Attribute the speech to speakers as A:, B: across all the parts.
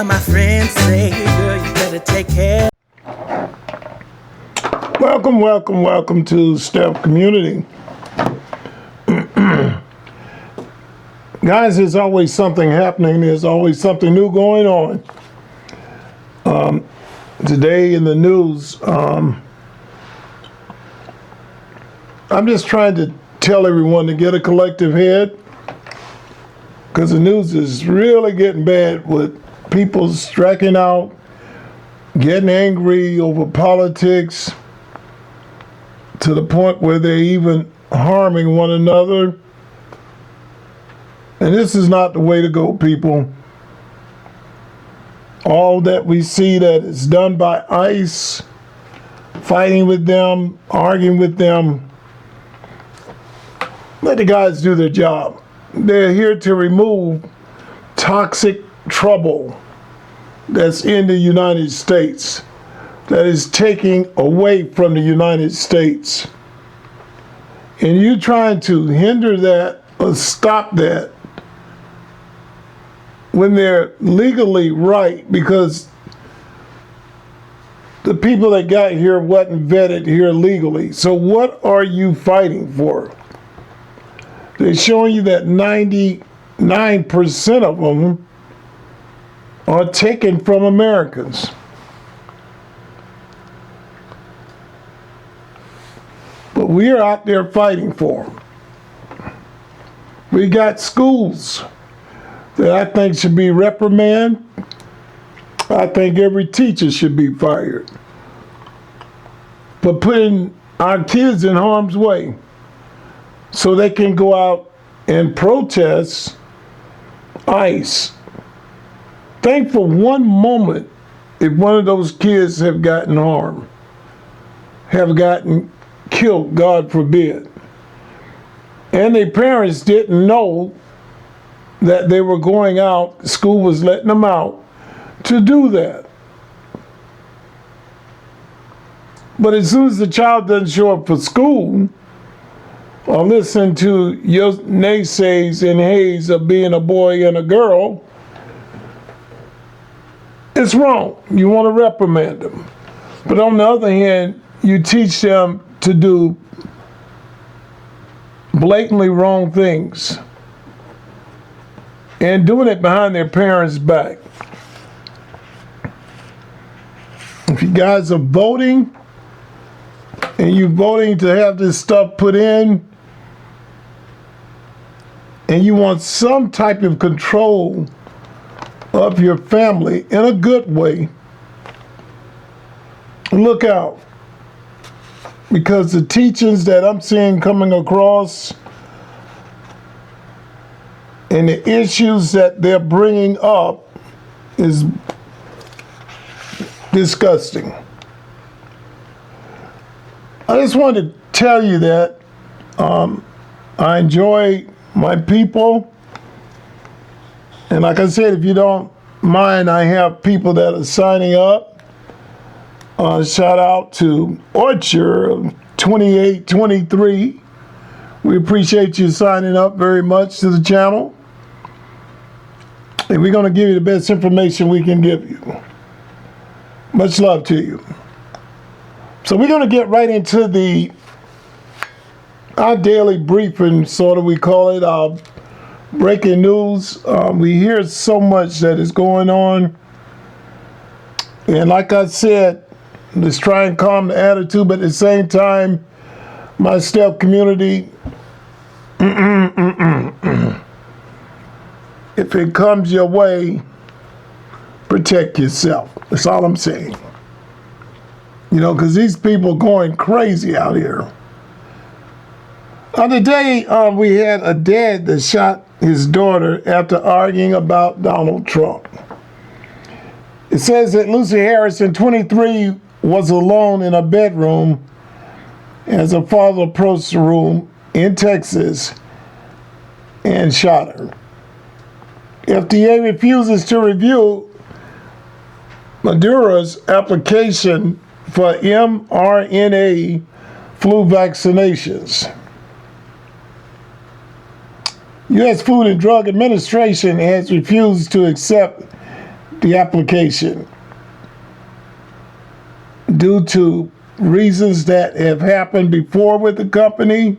A: my friends say, girl, you better take care.
B: Welcome to Step Community. Guys, there's always something happening. There's always something new going on. Today in the news, I'm just trying to tell everyone to get a collective head, because the news is really getting bad with people striking out, getting angry over politics, to the point where they're even harming one another. And this is not the way to go, people. All that we see that is done by ICE, fighting with them, arguing with them, let the guys do their job. They're here to remove toxic trouble that's in the United States, that is taking away from the United States. And you trying to hinder that or stop that when they're legally right, because the people that got here wasn't vetted here legally. So what are you fighting for? They're showing you that 99% of them are taken from Americans. But we're out there fighting for them. We got schools that I think should be reprimanded. I think every teacher should be fired for putting our kids in harm's way so they can go out and protest ICE. Think for one moment if one of those kids have gotten harmed, have gotten killed, God forbid, and their parents didn't know that they were going out, school was letting them out to do that. But as soon as the child doesn't show up for school or listen to your naysays and hays of being a boy and a girl, it's wrong. You want to reprimand them. But on the other hand, you teach them to do blatantly wrong things and doing it behind their parents' back. If you guys are voting and you're voting to have this stuff put in and you want some type of control of your family in a good way, look out. Because the teachings that I'm seeing coming across and the issues that they're bringing up is disgusting. I just wanted to tell you that I enjoy my people. And like I said, if you don't mind, I have people that are signing up. Shout out to Orchard 2823. We appreciate you signing up very much to the channel. And we're going to give you the best information we can give you. Much love to you. So we're going to get right into our daily briefing, sort of we call it, our breaking news. We hear so much that is going on. And like I said, let's try and calm the attitude, but at the same time, my Step Community, if it comes your way, protect yourself. That's all I'm saying. You know, because these people going crazy out here. The day we had a dad that shot his daughter after arguing about Donald Trump. It says that Lucy Harrison, 23, was alone in a bedroom as her father approached the room in Texas and shot her. FDA refuses to review Moderna's application for mRNA flu vaccinations. U.S. Food and Drug Administration has refused to accept the application due to reasons that have happened before with the company.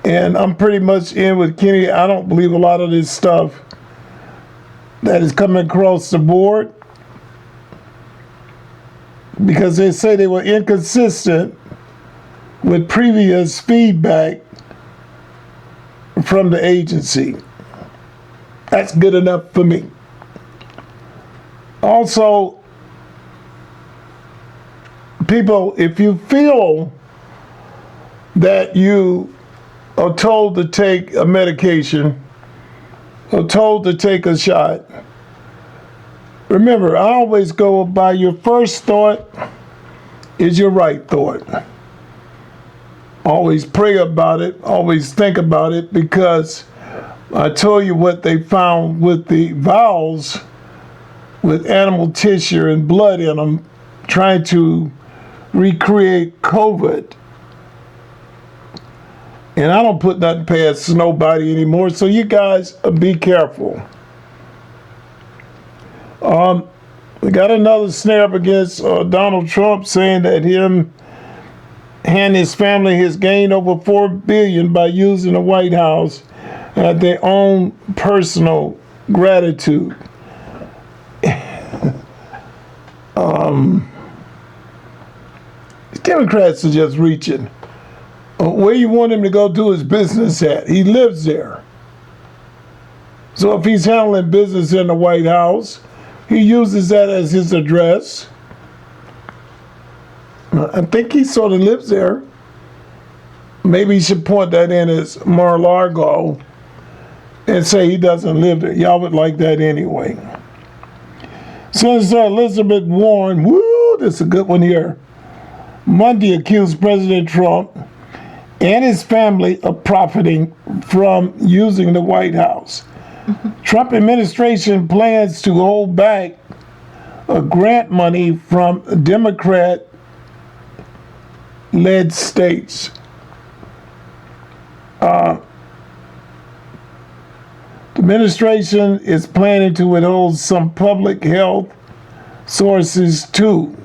B: And I'm pretty much in with Kenny. I don't believe a lot of this stuff that is coming across the board, because they say they were inconsistent with previous feedback from the agency. That's good enough for me. Also, people, if you feel that you are told to take a medication or told to take a shot, remember, I always go by your first thought is your right thought. Always pray about it, always think about it, because I told you what they found with the vials with animal tissue and blood in them, trying to recreate COVID. And I don't put nothing past nobody anymore, so you guys be careful. We got another snare up against Donald Trump, saying that him and his family has gained over $4 billion by using the White House at their own personal gratitude. Democrats are just reaching. Where you want him to go do his business at? He lives there. So if he's handling business in the White House, he uses that as his address. I think he sort of lives there. Maybe he should point that in as Mar-a-Lago and say he doesn't live there. Y'all would like that anyway. Senator Elizabeth Warren, woo, this is a good one here, Monday accused President Trump and his family of profiting from using the White House. Trump administration plans to hold back grant money from Democrat-led states. The administration is planning to withhold some public health sources too.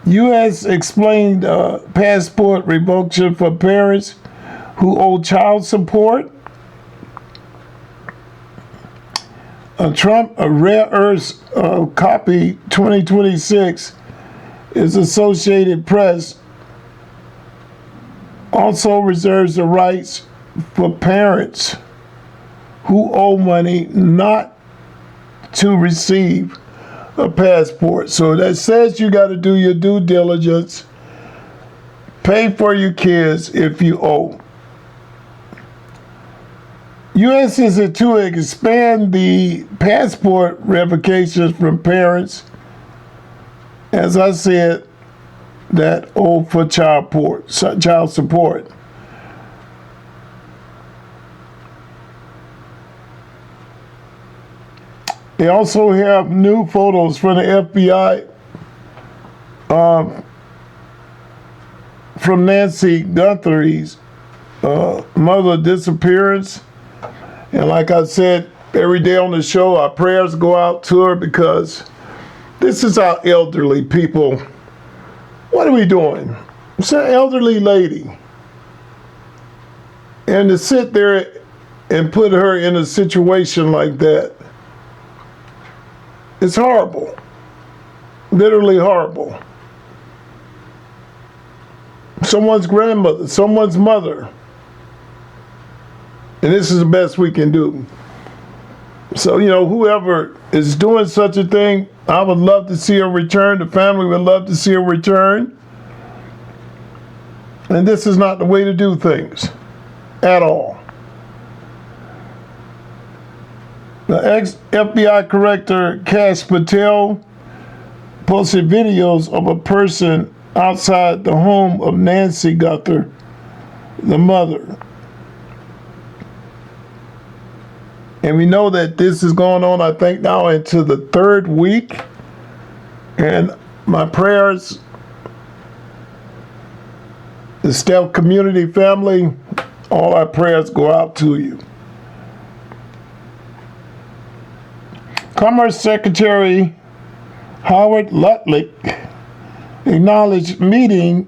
B: U.S. explained passport revocation for parents who owe child support. Trump, a rare earth copy 2026 is Associated Press, also reserves the rights for parents who owe money not to receive a passport. So that says you got to do your due diligence, pay for your kids if you owe. U.S. is to expand the passport revocations from parents, as I said, that owe for child support. They also have new photos from the FBI from Nancy Guthrie's mother disappearance. And like I said, every day on the show, our prayers go out to her, because this is our elderly people. What are we doing? It's an elderly lady. And to sit there and put her in a situation like that, it's horrible. Literally horrible. Someone's grandmother, someone's mother. And this is the best we can do. So, whoever is doing such a thing, I would love to see her return. The family would love to see her return. And this is not the way to do things at all. The ex-FBI Director Kash Patel posted videos of a person outside the home of Nancy Guthrie, the mother. And we know that this is going on, I think, now into the third week. And my prayers, the Steph community family, all our prayers go out to you. Commerce Secretary Howard Lutnick acknowledged meeting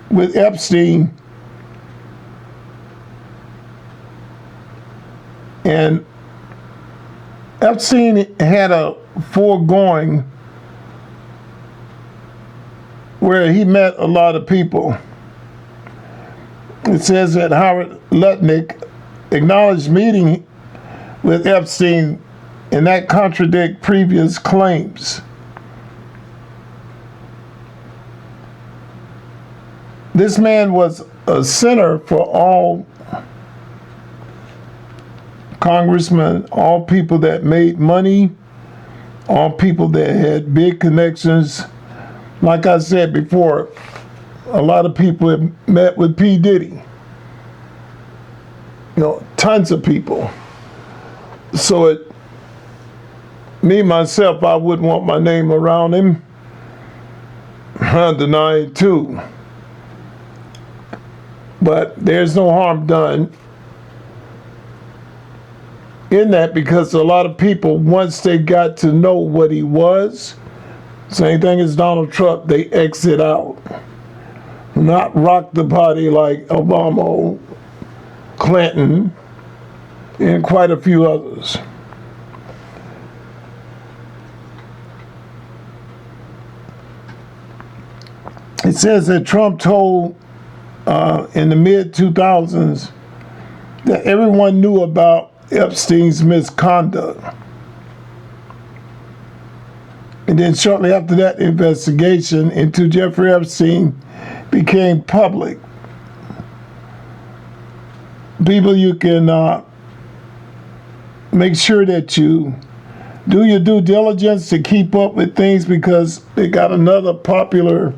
B: with Epstein and Epstein had a foregoing where he met a lot of people. It says that Howard Lutnick acknowledged meeting with Epstein, and that contradicts previous claims. This man was a center for all congressmen, all people that made money, all people that had big connections. Like I said before, a lot of people have met with P. Diddy. Tons of people. So me, myself, I wouldn't want my name around him. I deny it too. But there's no harm done in that, because a lot of people, once they got to know what he was, same thing as Donald Trump, they exit out. Not rock the party like Obama, Clinton, and quite a few others. It says that Trump told in the mid-2000s that everyone knew about Epstein's misconduct. And then shortly after that, investigation into Jeffrey Epstein became public. People, you can make sure that you do your due diligence to keep up with things, because they got another popular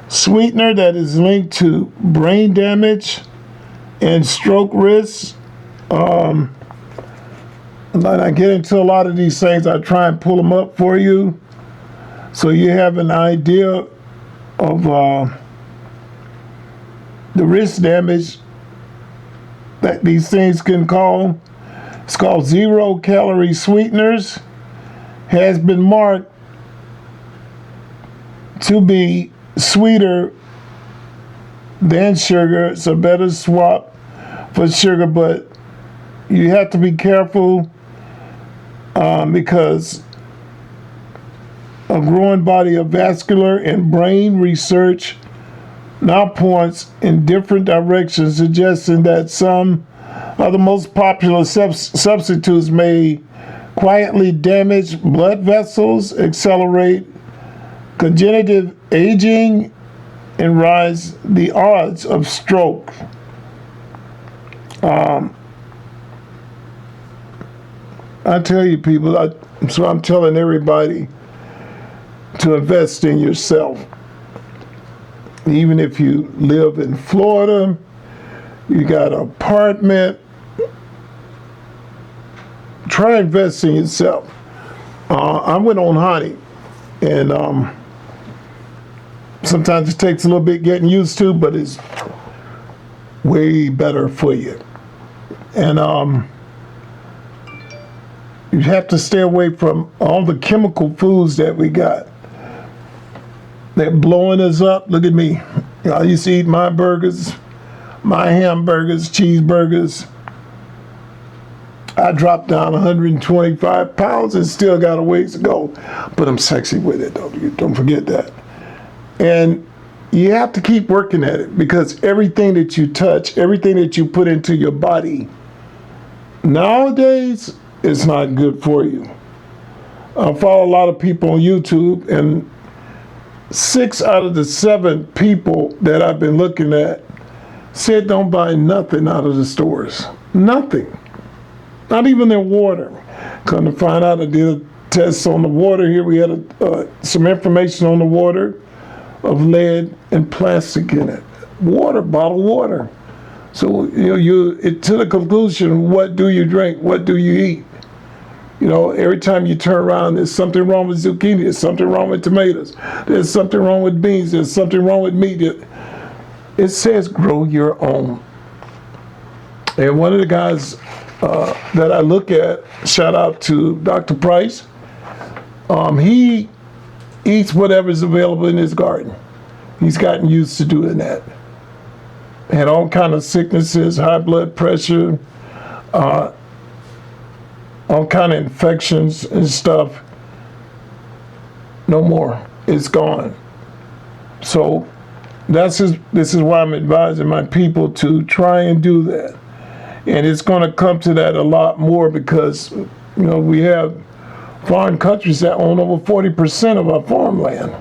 B: sweetener that is linked to brain damage and stroke risks. And I get into a lot of these things. I try and pull them up for you so you have an idea of the risk damage that these things can cause. It's called 0-calorie sweeteners. Has been marked to be sweeter than sugar. It's a better swap for sugar, but you have to be careful because a growing body of vascular and brain research now points in different directions, suggesting that some of the most popular substitutes may quietly damage blood vessels, accelerate congenital aging, and rise the odds of stroke. I tell you, people, so I'm telling everybody to invest in yourself. Even if you live in Florida, you got an apartment, try and invest in yourself. I went on honey, and sometimes it takes a little bit getting used to, but it's way better for you. And you have to stay away from all the chemical foods that we got. They're blowing us up. Look at me. I used to eat my burgers, my hamburgers, cheeseburgers. I dropped down 125 pounds and still got a ways to go. But I'm sexy with it, though. Don't forget that. And you have to keep working at it, because everything that you touch, everything that you put into your body, nowadays, is not good for you. I follow a lot of people on YouTube, and 6 out of the 7 people that I've been looking at said don't buy nothing out of the stores. Nothing. Not even their water. Come to find out, I did a test on the water here. We had some information on the water of lead and plastic in it. Water, bottled water. So to the conclusion, what do you drink? What do you eat? Every time you turn around, there's something wrong with zucchini, there's something wrong with tomatoes, there's something wrong with beans, there's something wrong with meat. It says grow your own. And one of the guys that I look at, shout out to Dr. Price, He eats whatever's available in his garden. He's gotten used to doing that. Had all kind of sicknesses, high blood pressure, all kind of infections and stuff. No more. It's gone. So this is why I'm advising my people to try and do that. And it's going to come to that a lot more because, we have foreign countries that own over 40% of our farmland.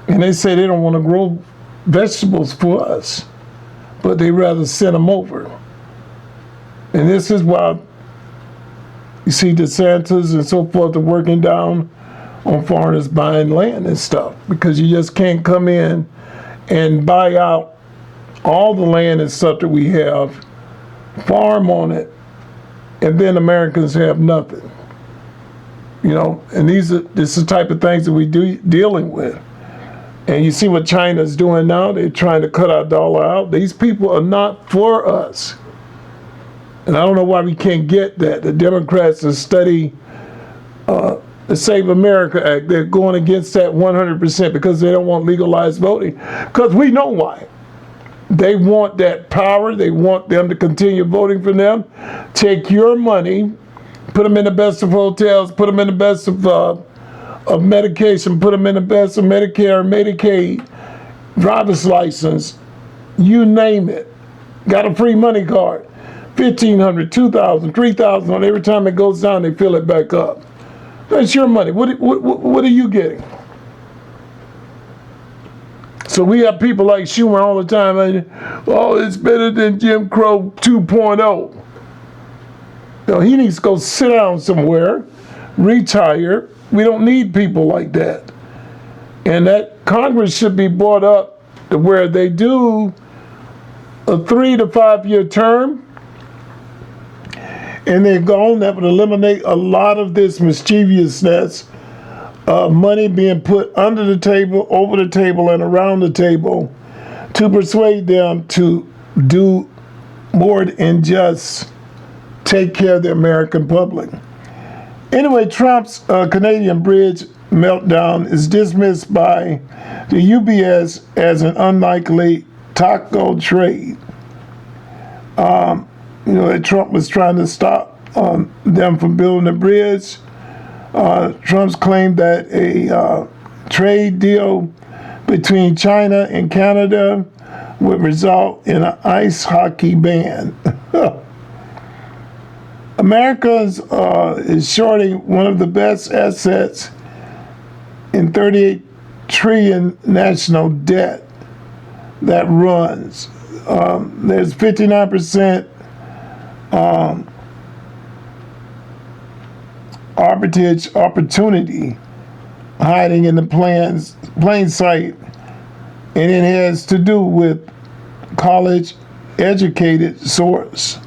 B: And they say they don't want to grow vegetables for us, but they rather send them over. And this is why you see DeSantis and so forth are working down on foreigners buying land and stuff, because you just can't come in and buy out all the land and stuff that we have, farm on it, and then Americans have nothing. And this is the type of things that we dealing with. And you see what China's doing now. They're trying to cut our dollar out. These people are not for us. And I don't know why we can't get that. The Democrats that study the Save America Act, they're going against that 100% because they don't want legalized voting. Because we know why. They want that power. They want them to continue voting for them. Take your money, put them in the best of hotels, put them in the best of medication, put them in the best of Medicare, Medicaid, driver's license, you name it. Got a free money card. $1,500, $2,000, $3,000. Every time it goes down, they fill it back up. That's your money. What are you getting? So we have people like Schumer all the time. It's better than Jim Crow 2.0. He needs to go sit down somewhere, retire. We don't need people like that. And that Congress should be brought up to where they do a 3 to 5 year term, and they're gone. That would eliminate a lot of this mischievousness of money being put under the table, over the table, and around the table to persuade them to do more than just take care of the American public. Anyway, Trump's Canadian bridge meltdown is dismissed by the UBS as an unlikely taco trade. That Trump was trying to stop them from building a bridge. Trump's claimed that a trade deal between China and Canada would result in an ice hockey ban. America is shorting one of the best assets in 38 trillion national debt that runs. There's 59% arbitrage opportunity hiding in the plain sight, and it has to do with college educated source.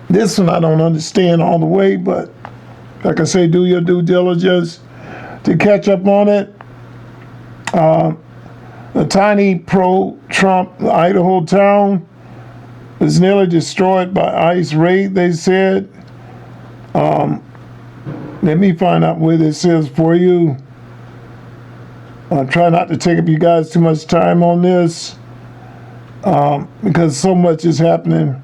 B: This one I don't understand all the way, but like I say, do your due diligence to catch up on it. A tiny pro-Trump Idaho town was nearly destroyed by ICE raid, they said. Let me find out where this is for you. I'll try not to take up you guys too much time on this because so much is happening.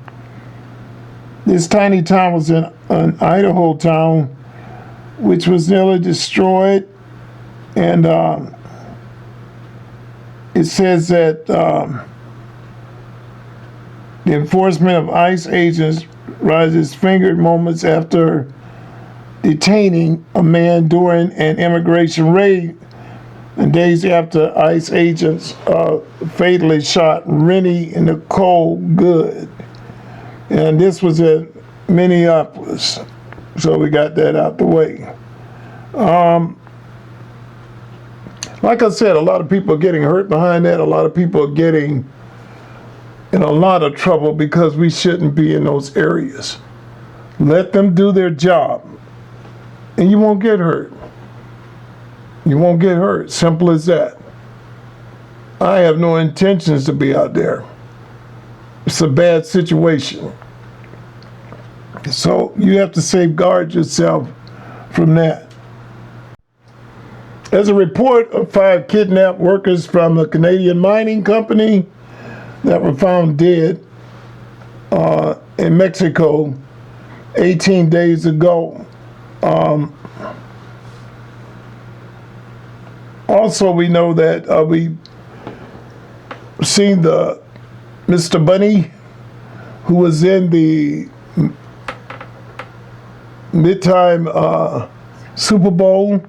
B: This tiny town was in an Idaho town, which was nearly destroyed. And it says that the enforcement of ICE agents rises fingered moments after detaining a man during an immigration raid, and days after ICE agents fatally shot Rennie and Nicole Good. And this was in Minneapolis. So we got that out the way. Like I said, a lot of people are getting hurt behind that. A lot of people are getting in a lot of trouble because we shouldn't be in those areas. Let them do their job, and you won't get hurt. You won't get hurt. Simple as that. I have no intentions to be out there. It's a bad situation. So you have to safeguard yourself from that. There's a report of 5 kidnapped workers from a Canadian mining company that were found dead in Mexico 18 days ago. Also, we know that we've seen the Mr. Bunny, who was in the midtime Super Bowl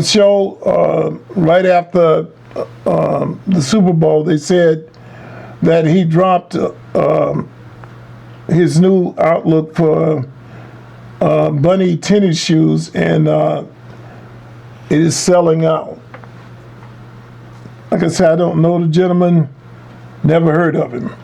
B: show right after the Super Bowl. They said that he dropped his new outlook for bunny tennis shoes, and it is selling out. Like I said, I don't know the gentleman, never heard of him.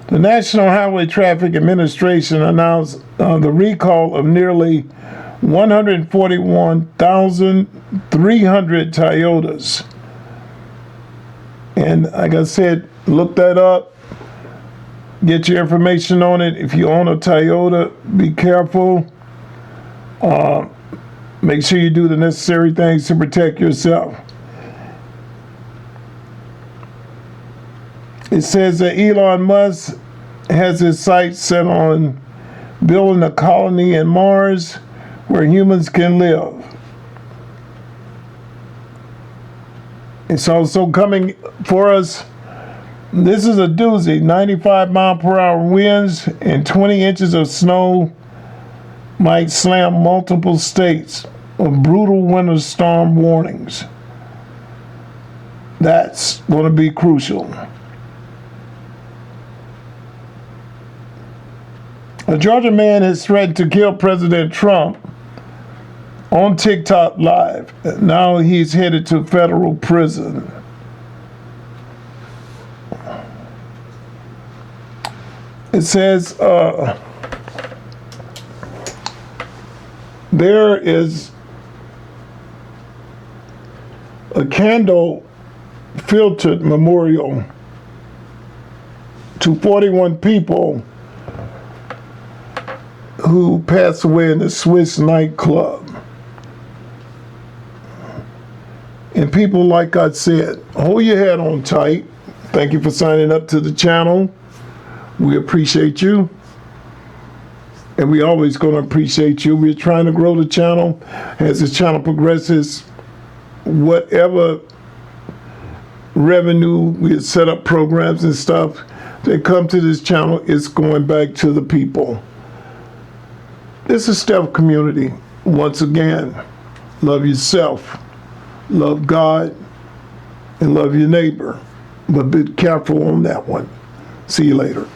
B: The National Highway Traffic Administration announced the recall of nearly 141,300 Toyotas. And like I said, look that up. Get your information on it. If you own a Toyota, be careful. Make sure you do the necessary things to protect yourself. It says that Elon Musk has his sights set on building a colony in Mars where humans can live. It's also coming for us. This is a doozy. 95-mile-per-hour winds and 20 inches of snow might slam multiple states of brutal winter storm warnings. That's going to be crucial. A Georgia man has threatened to kill President Trump on TikTok Live. Now he's headed to federal prison. It says there is a candle-filtered memorial to 41 people who passed away in the Swiss nightclub. And people, like I said, hold your head on tight. Thank you for signing up to the channel. We appreciate you. And we always going to appreciate you. We're trying to grow the channel. As the channel progresses, whatever revenue, we set up programs and stuff that come to this channel, it's going back to the people. This is Steph Community. Once again, love yourself, love God, and love your neighbor. But be careful on that one. See you later.